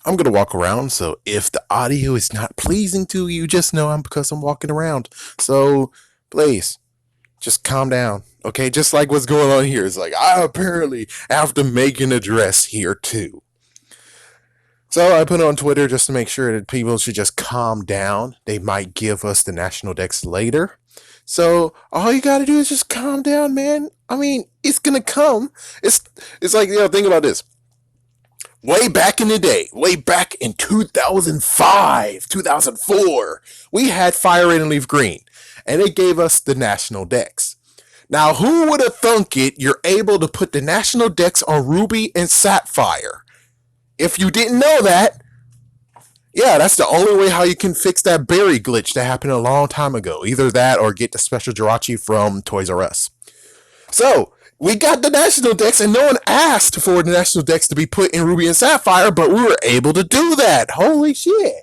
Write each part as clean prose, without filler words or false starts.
I'm gonna walk around, so if the audio is not pleasing to you, just know I'm because I'm walking around. So please, just calm down. Okay, just like what's going on here. It's like I apparently have to make an address here too. So I put it on Twitter just to make sure that people should just calm down. They might give us the national decks later. So all you gotta do is just calm down, man. I mean, it's gonna come. It's it's like, think about this. Way back in the day, way back in 2005, 2004, we had Fire Red and Leaf Green, and it gave us the national decks. Now, who would have thunk it? You're able to put the national decks on Ruby and Sapphire. If you didn't know that, yeah, that's the only way how you can fix that berry glitch that happened a long time ago. Either that or get the special Jirachi from Toys R Us. So, we got the national decks, and no one asked for the national decks to be put in Ruby and Sapphire, but we were able to do that. Holy shit.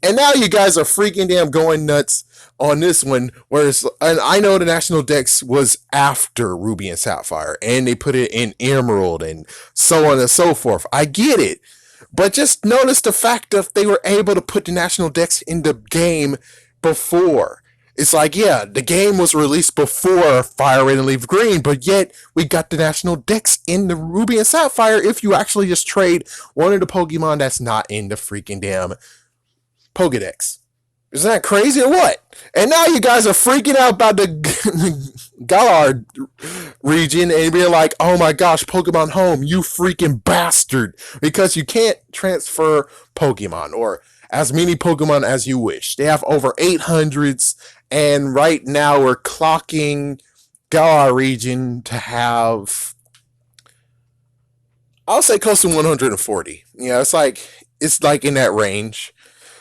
And now you guys are freaking damn going nuts on this one, whereas, and I know the national decks was after Ruby and Sapphire, and they put it in Emerald, and so on and so forth. I get it. But just notice the fact that they were able to put the national decks in the game before. It's like, yeah, the game was released before Fire Red and Leaf Green, but yet we got the national decks in the Ruby and Sapphire if you actually just trade one of the Pokemon that's not in the freaking damn Pokedex. Isn't that crazy or what? And now you guys are freaking out about the Galar region and being like, oh my gosh, Pokemon Home, you freaking bastard. Because you can't transfer Pokemon or as many Pokemon as you wish. They have over 800s, and right now we're clocking Galar region to have, I'll say close to 140. Yeah, it's like in that range.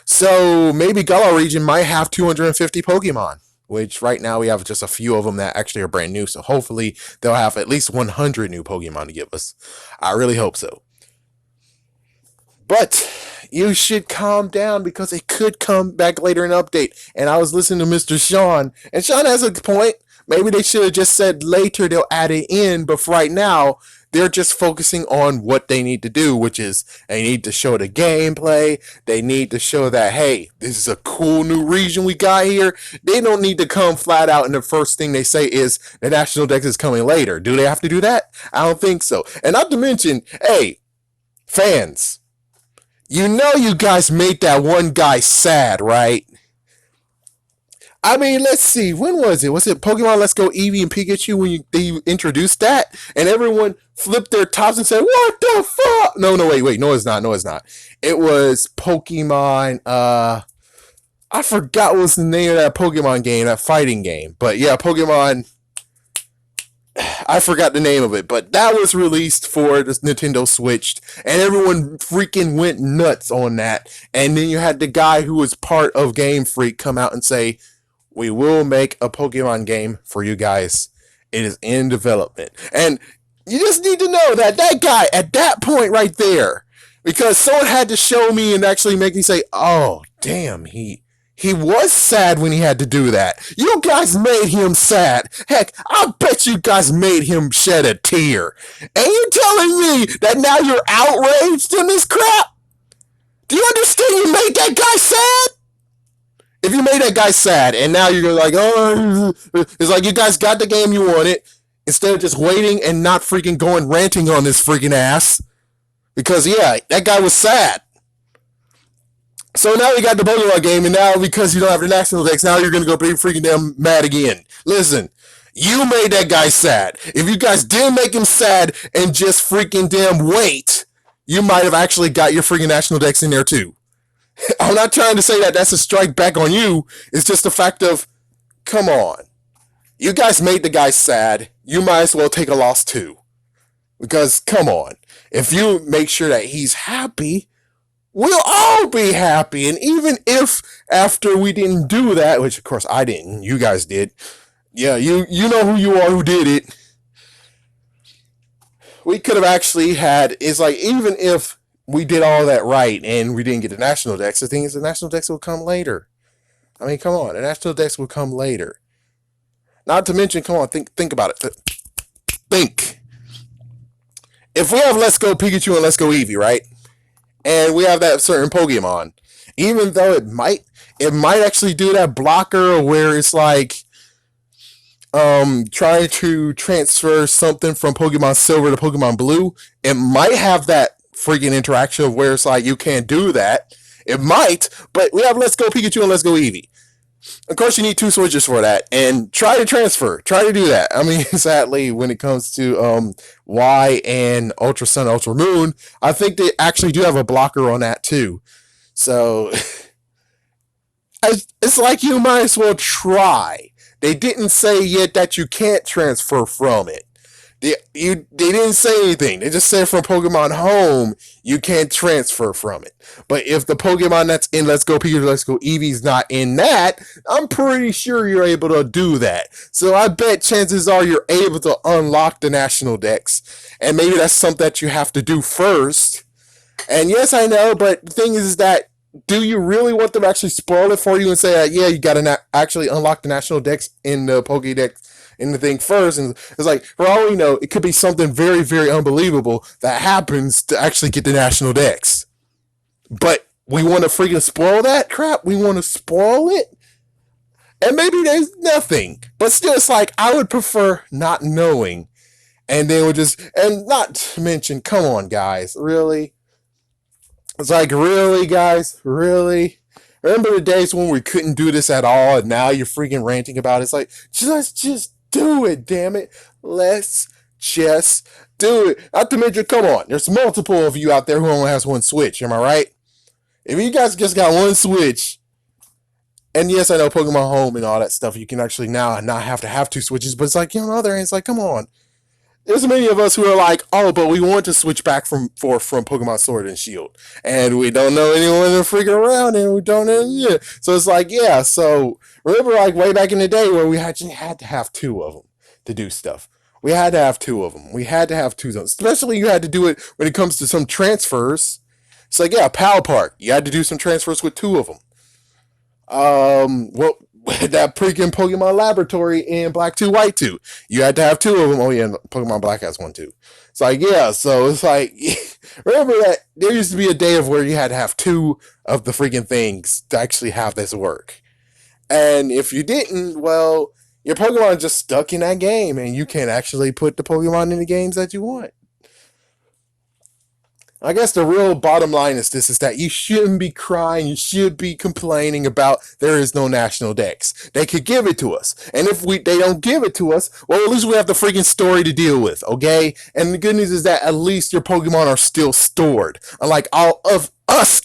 So maybe Galar region might have 250 Pokemon, which right now we have just a few of them that actually are brand new. So hopefully they'll have at least 100 new Pokemon to give us. I really hope so. But you should calm down because it could come back later in update. And I was listening to Mr. Sean, and Sean has a point. Maybe they should have just said later they'll add it in, but for right now, they're just focusing on what they need to do, which is they need to show the gameplay. They need to show that, hey, this is a cool new region we got here. They don't need to come flat out and the first thing they say is the National Dex is coming later. Do they have to do that? I don't think so. And not to mention, hey, fans, you know you guys made that one guy sad, right? I mean, let's see. When was it? Was it Pokemon Let's Go Eevee and Pikachu when they introduced that? And everyone flipped their tops and said, what the fuck? No, wait. No, it's not. It was Pokemon, I forgot what's the name of that Pokemon game, that fighting game. But yeah, Pokemon, I forgot the name of it, but that was released for the Nintendo Switch, and everyone freaking went nuts on that. And then you had the guy who was part of Game Freak come out and say, we will make a Pokemon game for you guys. It is in development. And you just need to know that that guy at that point right there, because someone had to show me and actually make me say, oh, damn, he was sad when he had to do that. You guys made him sad. Heck, I bet you guys made him shed a tear. And you telling me that now you're outraged in this crap? Do you understand you made that guy sad? If you made that guy sad and now you're like, oh, it's like you guys got the game you wanted instead of just waiting and not freaking going ranting on this freaking ass. Because, yeah, that guy was sad. So now we got the Pokemon game, and now because you don't have the National Dex, now you're going to go pretty freaking damn mad again. Listen, you made that guy sad. If you guys didn't make him sad and just freaking damn wait, you might have actually got your freaking National Dex in there too. I'm not trying to say that that's a strike back on you. It's just the fact of, come on. You guys made the guy sad. You might as well take a loss too. Because, come on. If you make sure that he's happy, we'll all be happy. And even if after we didn't do that, which of course I didn't, you guys did. Yeah, you know who you are who did it. We could have actually had, it's like, even if we did all that right and we didn't get the National Dex, the thing is the National Dex will come later. I mean, come on, the National Dex will come later. Not to mention, come on, think about it. Think. If we have Let's Go Pikachu and Let's Go Eevee, right? and we have that certain Pokemon. Even though it might actually do that blocker where it's like trying to transfer something from Pokemon Silver to Pokemon Blue, it might have that freaking interaction of where it's like you can't do that. It might, but we have Let's Go Pikachu and Let's Go Eevee. Of course, you need two switches for that, and try to transfer. Try to do that. I mean, sadly, when it comes to Y and Ultra Sun, Ultra Moon, I think they actually do have a blocker on that too. So it's like you might as well try. They didn't say yet that you can't transfer from it. They didn't say anything. They just said from Pokemon Home you can't transfer from it. But if the Pokemon that's in Let's Go Pikachu, Let's Go Eevee's not in that, I'm pretty sure you're able to do that. So I bet chances are you're able to unlock the national dex, and maybe that's something that you have to do first. And yes, I know, but the thing is that do you really want them to actually spoil it for you and say, yeah, you got to actually unlock the national dex in the Pokédex in the thing first? And it's like, for all we know, it could be something very, very unbelievable that happens to actually get the national dex. But we want to freaking spoil that crap? We want to spoil it? And maybe there's nothing. But still, it's like, I would prefer not knowing. And they would just, and not to mention, come on, guys, really? It's like, really, guys? Really? Remember the days when we couldn't do this at all, and now you're freaking ranting about it? It's like, let's just do it, damn it. Let's just do it. Not to mention, come on, there's multiple of you out there who only has one Switch, am I right? If you guys just got one Switch, and yes, I know Pokemon Home and all that stuff, you can actually now not have to have two Switches, but it's like, on the other hand, it's like, come on. There's many of us who are like, oh, but we want to switch back from Pokemon Sword and Shield, and we don't know anyone to freaking around, and we don't know. Yeah. So it's like, yeah. So remember, like way back in the day, where we actually had to have two of them to do stuff. We had to have two of them. We had to have two of them. Especially you had to do it when it comes to some transfers. It's like, yeah, Pal Park. You had to do some transfers with two of them. Well, that freaking Pokemon Laboratory in Black 2, White 2. You had to have two of them. Oh, yeah, Pokemon Black has one too. It's like, yeah, so it's like, remember that there used to be a day of where you had to have two of the freaking things to actually have this work. And if you didn't, well, your Pokemon just stuck in that game, and you can't actually put the Pokemon in the games that you want. I guess the real bottom line is this: is that you shouldn't be crying, you should be complaining about there is no national dex. They could give it to us. And if they don't give it to us, well, at least we have the freaking story to deal with, okay? And the good news is that at least your Pokemon are still stored. Unlike all of us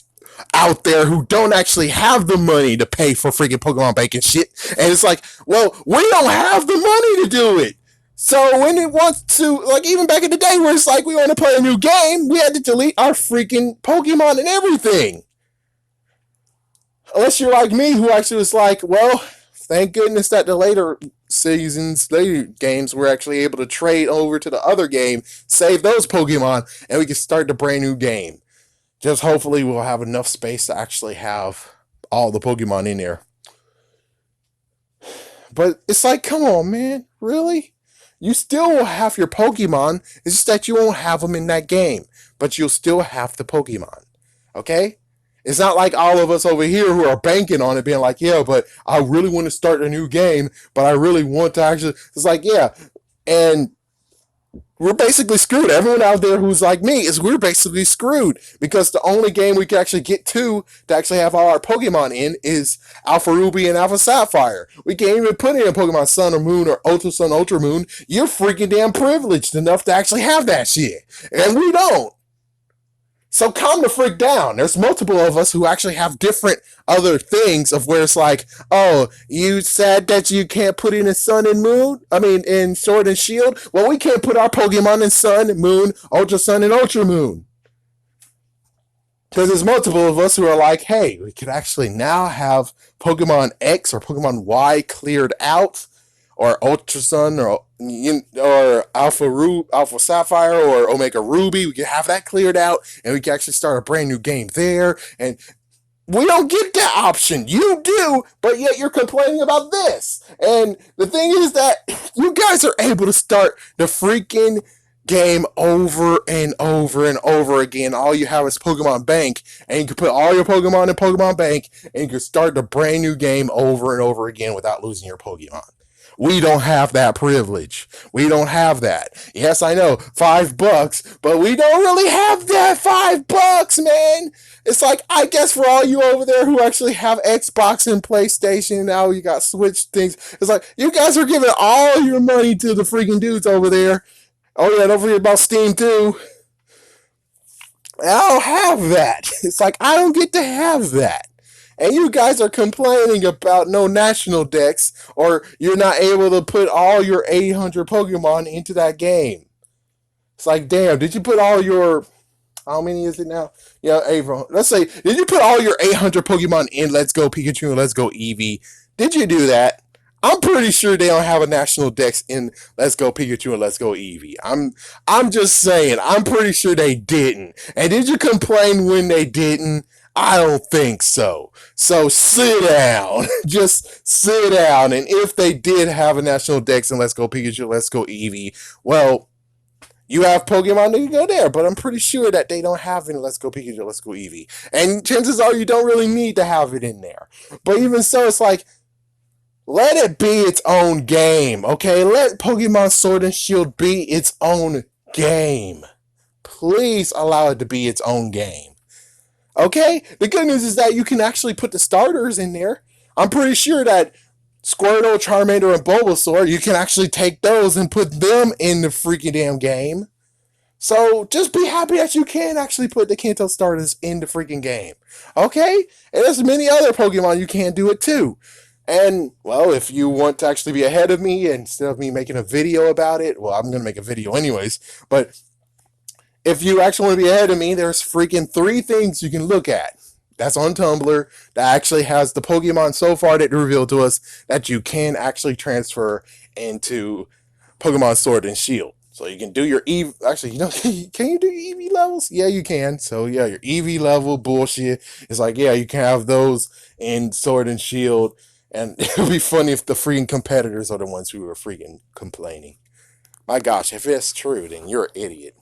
out there who don't actually have the money to pay for freaking Pokemon Bank and shit. And it's like, well, we don't have the money to do it. So when it wants to, like even back in the day where it's like we want to play a new game, we had to delete our freaking Pokemon and everything. Unless you're like me, who actually was like, well, thank goodness that the later seasons, later games, were actually able to trade over to the other game, save those Pokemon, and we can start the brand new game. Just hopefully we'll have enough space to actually have all the Pokemon in there. But it's like, come on, man, really? You still will have your Pokemon, it's just that you won't have them in that game. But you'll still have the Pokemon. Okay? It's not like all of us over here who are banking on it being like, yeah, but I really want to start a new game, but I really want to actually... It's like, yeah. And we're basically screwed. Everyone out there who's like me we're basically screwed because the only game we can actually get to actually have all our Pokemon in is Alpha Ruby and Alpha Sapphire. We can't even put in a Pokemon Sun or Moon or Ultra Sun, Ultra Moon. You're freaking damn privileged enough to actually have that shit. And we don't. So calm the freak down. There's multiple of us who actually have different other things of where it's like, oh, you said that you can't put in a Sun and Moon? I mean, in Sword and Shield? Well, we can't put our Pokemon in Sun, Moon, Ultra Sun, and Ultra Moon. Because there's multiple of us who are like, hey, we could actually now have Pokemon X or Pokemon Y cleared out, or Ultra Sun, or Alpha Sapphire, or Omega Ruby. We can have that cleared out, and we can actually start a brand new game there. And we don't get that option. You do, but yet you're complaining about this. And the thing is that you guys are able to start the freaking game over and over and over again. All you have is Pokemon Bank, and you can put all your Pokemon in Pokemon Bank, and you can start the brand new game over and over again without losing your Pokemon. We don't have that privilege. We don't have that. Yes, I know, $5, but we don't really have that $5, man. It's like, I guess for all you over there who actually have Xbox and PlayStation, now you got Switch things, it's like, you guys are giving all your money to the freaking dudes over there. Oh yeah, don't forget about Steam too. I don't have that. It's like, I don't get to have that. And you guys are complaining about no national decks, or you're not able to put all your 800 Pokemon into that game. It's like, damn, did you put all your, how many is it now? Yeah, April. Let's say, did you put all your 800 Pokemon in Let's Go Pikachu and Let's Go Eevee? Did you do that? I'm pretty sure they don't have a national dex in Let's Go Pikachu and Let's Go Eevee. I'm just saying, I'm pretty sure they didn't. And did you complain when they didn't? I don't think so. So sit down. Just sit down. And if they did have a national dex in Let's Go Pikachu, Let's Go Eevee, well, you have Pokemon that can go there, but I'm pretty sure that they don't have it in Let's Go Pikachu, Let's Go Eevee. And chances are you don't really need to have it in there. But even so, it's like, let it be its own game, okay? Let Pokemon Sword and Shield be its own game. Please allow it to be its own game. Okay? The good news is that you can actually put the starters in there. I'm pretty sure that Squirtle, Charmander, and Bulbasaur, you can actually take those and put them in the freaking damn game. So just be happy that you can actually put the Kanto starters in the freaking game. Okay? And there's many other Pokemon you can do it too. And, well, if you want to actually be ahead of me, instead of me making a video about it, well, I'm going to make a video anyways, but if you actually want to be ahead of me, there's freaking 3 things you can look at. That's on Tumblr, that actually has the Pokemon so far that revealed to us that you can actually transfer into Pokemon Sword and Shield. So you can do your EV. Actually, you know, can you do EV levels? Yeah, you can. So yeah, your EV level bullshit. It's like, yeah, you can have those in Sword and Shield. And it would be funny if the freaking competitors are the ones who are freaking complaining. My gosh, if it's true, then you're an idiot.